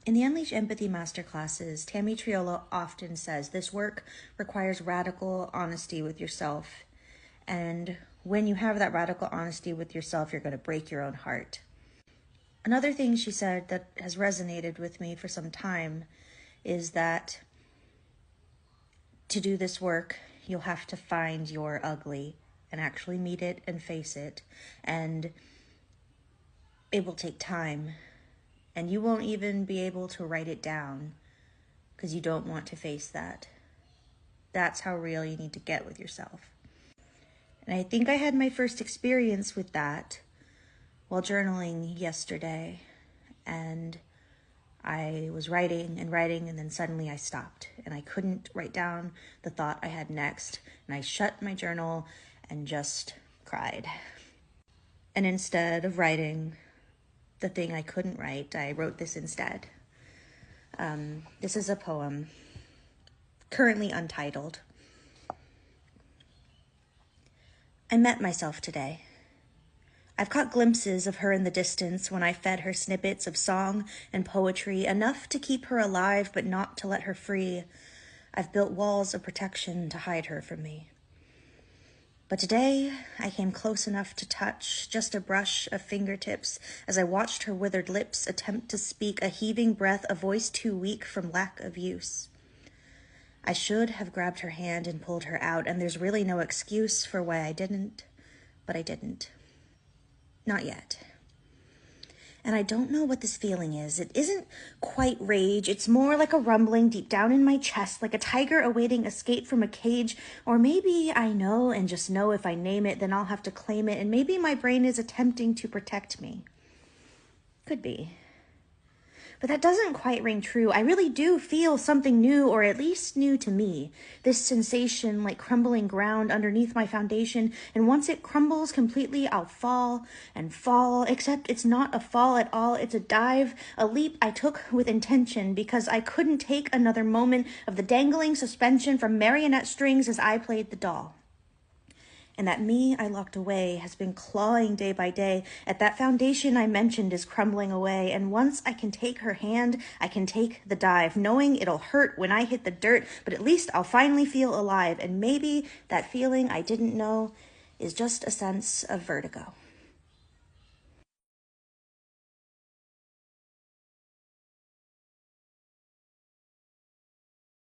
In the Unleash Empathy Masterclasses, Tammy Triola often says this work requires radical honesty with yourself. And when you have that radical honesty with yourself, you're going to break your own heart. Another thing she said that has resonated with me for some time is that to do this work, you'll have to find your ugly and actually meet it and face it. And it will take time. And you won't even be able to write it down because you don't want to face that. That's how real you need to get with yourself. And I think I had my first experience with that while journaling yesterday. And I was writing, and then suddenly I stopped. And I couldn't write down the thought I had next. And I shut my journal and just cried. And instead of writing the thing I couldn't write, I wrote this instead. This is a poem, currently untitled. I met myself today. I've caught glimpses of her in the distance when I fed her snippets of song and poetry, enough to keep her alive but not to let her free. I've built walls of protection to hide her from me. But today, I came close enough to touch, just a brush of fingertips, as I watched her withered lips attempt to speak, a heaving breath, a voice too weak from lack of use. I should have grabbed her hand and pulled her out, and there's really no excuse for why I didn't, but I didn't. Not yet. And I don't know what this feeling is. It isn't quite rage. It's more like a rumbling deep down in my chest, like a tiger awaiting escape from a cage. Or maybe I know and just know if I name it, then I'll have to claim it. And maybe my brain is attempting to protect me. Could be. But that doesn't quite ring true. I really do feel something new, or at least new to me. This sensation like crumbling ground underneath my foundation. And once it crumbles completely, I'll fall and fall. Except it's not a fall at all. It's a dive, a leap I took with intention because I couldn't take another moment of the dangling suspension from marionette strings as I played the doll. And that me I locked away has been clawing day by day at that foundation I mentioned is crumbling away. And once I can take her hand, I can take the dive, knowing it'll hurt when I hit the dirt, but at least I'll finally feel alive. And maybe that feeling I didn't know is just a sense of vertigo.